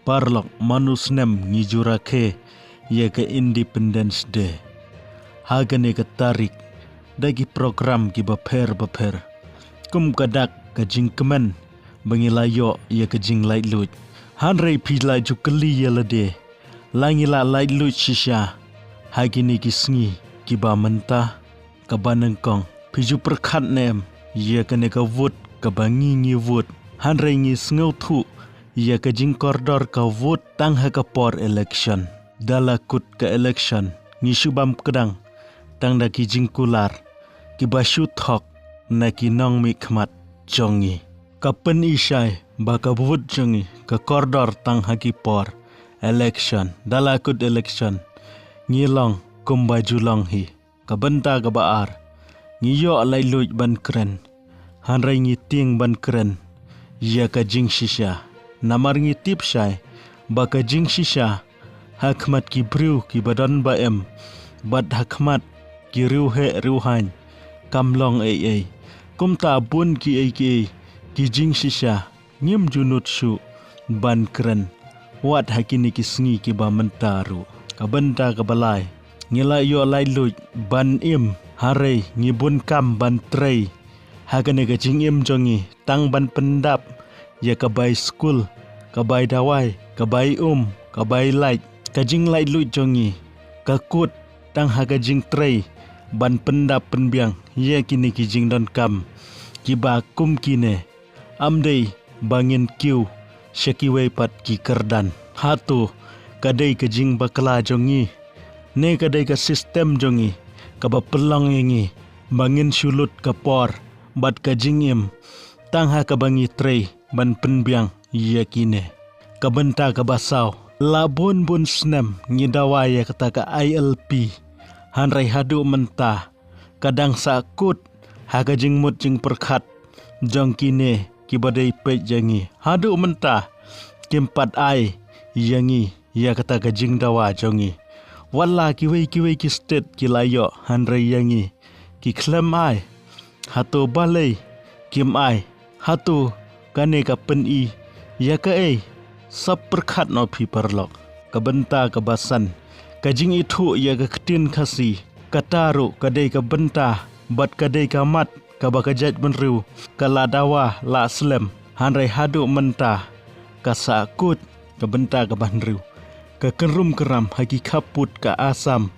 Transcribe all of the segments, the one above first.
Parlok manusnem ngijurake ya ke Independence Day. Hagane ke tarik dagi program ki baper. Kum kadak ke jingkemen bangilayo ya ke jing light lut. Hanrei pilai jukeli ya lede. Langila light lut shisha. Hagini ki sngi ki ba mentah ke banengkong. Piju perkat nem ya ke neka vote ke bangi vote. Hanrei ngi sngau tu ia ke jing koridor ka vote tang ha ka por election. Dala kut ke election ngi subam kedang tang da ki jing kular ki bashu thok na ki nong mi khmat jongi. Ka pen isai ba ka vote jongi ka koridor tang ha ki por election. Dala kut election ngi long kum baju long hi. Ka benta ka baar ngi yo lai luj ban kren. Hanrai ngi ting ban kren ia ka jing shisha. Namar ngi tip syai baka jing shisha hakmat ki briu ki badan baem bad hakmat ki riu he riu hain kamlong ai kum ta bun ki jing shisha ngim junut shu ban kren wat hakini ki sngi ki ba mentaru ka benta ka balai ngila yo lai luj ban im hare ngi bun kam ban trei hagane ka jing im jongi tang ban pendap ya kabai school, kabai dawai, kabai kabai light, kajing light lut jongi, kakut tang haga jing tray, ban pendap penbiang, ya kini kijing don kam, kiba kum kine, amdei bangin kiu, syakiwai pat ki kerdan, hatu kadai kajing bakla jongi, ne kadai ka sistem jongi, kaba pelong yengi, bangin sulut kapor, bat kajing im, tang ha kabangi tray, ban penbiang yakine kabenta kabasau labun bun snem ngidawaya kata ka ILP hanrai hadu mentah kadang sakut haga jing mut jing perkat jong kine kibadai pe jangi hadu mentah kimpat ai yangi ya kata ka jing dawa jongi walla kiwei ki state kilayo hanrai yangi ki klem ai hatu balai kim ai hatu kane ka pen ya ka sab perkat no pi perlok kabenta kabasan kajing itu ya ka ketin kasi kataru kadai ka benta bat kadai ka mat ka bakajat benriu kaladawa la slem hanrai hadu menta kasakut kabenta ka banriu ka kerum keram haki kaput ka Asam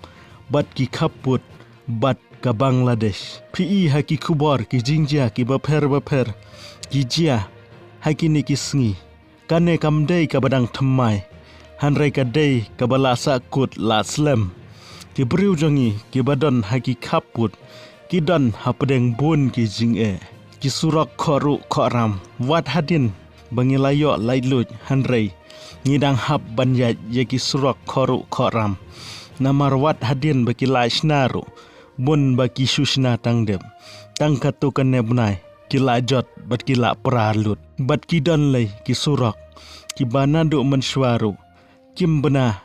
bat ki kaput bat ka Bangladesh pi haki kubor ki jingja ki baper ki jia hakini kisngi kane kamdei ka badang themai hanrai ka dei ka bala sakut la slem ki briu jongi ki badon haki kaput ki don hapdeng bun ki jing ki surak khoru khoram wat hadin bangilayo lailut hanrai ngidang hap banyat ye ki surak khoru khoram namar wat hadin baki laisnaru bun baki susna tangdem tang katu kane bunai kila jot bat kila peralut bat kidan lay ki surak ki banadu mensuaru kim bena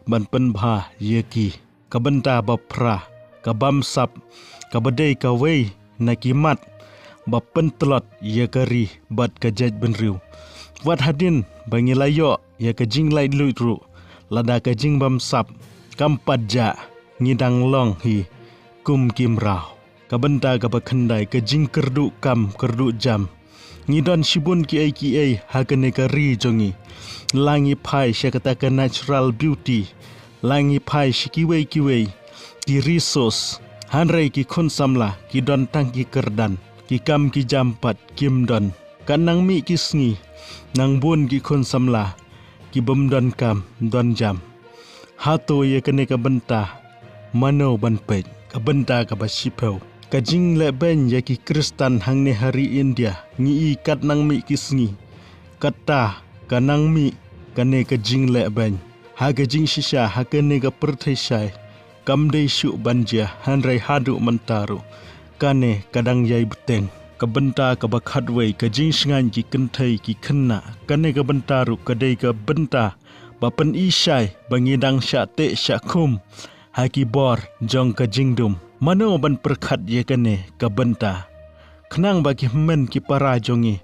ban penbha yeki kabenta bapra kabamsap kabadai kawei nakimat bapentelot yakari bat kajaj benriu wat hadin bangilayo ya kajing lai luitru lada kajing bamsap kampadja ngidang long hi kum kimrau kabenta kabakhandai kajing kerdu kam kerdu jam ngidon shibun ki hakane ka ri jongi langi phai syakata ka natural beauty langi phai shikiwei ki resource hanrai ki khun samla ki don tang ki kerdan ki kam ki jampat kim don kanang mi ki sngi nang bun ki khun samla ki bemdon kam don jam hato ye kane ka benta mano ban pe ka benta ka basipau kajing leben ya ki Kristan hangne hari India ngi kat nang mi kisngi kata kanang mi kane kajing leben ha kajing shisha ha kane ka perthesai kamdei syu banja hanrai hadu mentaru kane kadang yai beteng kabenta ka bakhadwei kajing sngan ki kenthai ki khenna kane ka bentaru kadai ka benta bapen isai bangidang sya te sya khum ha ki bor jong kajing dum mano ban perkat ye kane ka benta khnang bagi men ki para jongi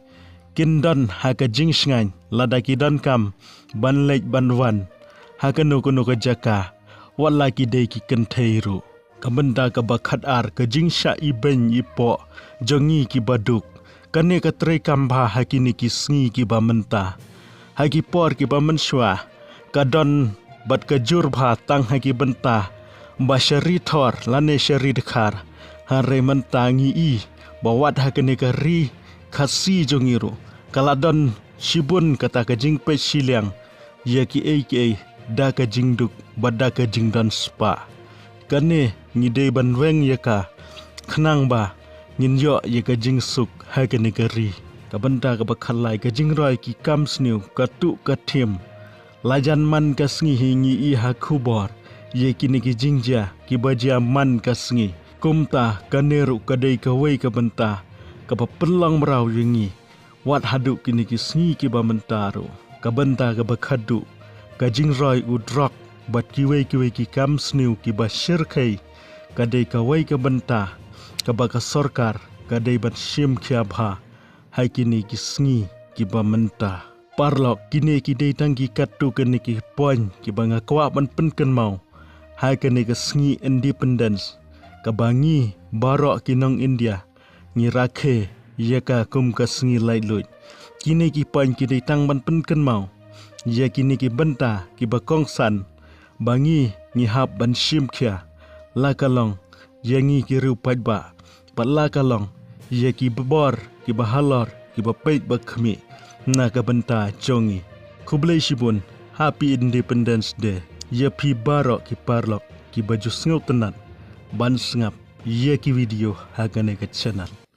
Kindon haka jing shngan ladaki don kam ban lej ban wan haka nuku jaka walaki dei ki kenteiru kabenda ka bakat ar ka jing sha iben ipo jongi ki baduk kane ka trei kamba hakini ki sngi ki ba menta haki por ki ba menshwa kadon bat ka jurba tang haki benta ba syari thor lane syari dekhar hare mentangi i bawat hakane ka ri khasi jongiru kaladon shibun kata ka jing pe siliang yaki aka da ka jing duk bada ka jing don spa kane ngide ban weng yaka khnang ba ngin yo yaka jing suk hakane ka ri ka benda ka bakhalai ka jing roi ki kam sniu ka tu ka thim lajan man ka sngi hingi i ha khubor yaki ni ki jingja ki baja man ka sngi kumta kaneru kadai ka wei ka benta ka pelang merau yengi wat haduk kini ki sngi ki ba mentaru ka benta ka bakhadu ka jingroi udrok bat ki wei ki kam sniu ki ba shirkai kadai ka wei ka benta ka ba ka sorkar kadai ban shim khia bha hai kini ki sngi ki ba menta parlok kini ki dei tangki katu kini ki poin ki ba ngakwa ban penken mau hai kini ka sngi independence kabangi barok kinong India ngirakhe yaka kum ka sngi lai lut kini ki pan ki dei tang ban penken mau ya kini ki benta ki bakong san bangi ngihap ban shim khia la kalong yangi ki ru pajba pala kalong ya ki bebor ki bahalor ki bapait bakhmi na ka benta jongi kublai shibun happy independence day ya pi barok ki parlok ki baju sngup tenan ban sengap ya ki video hagane ke channel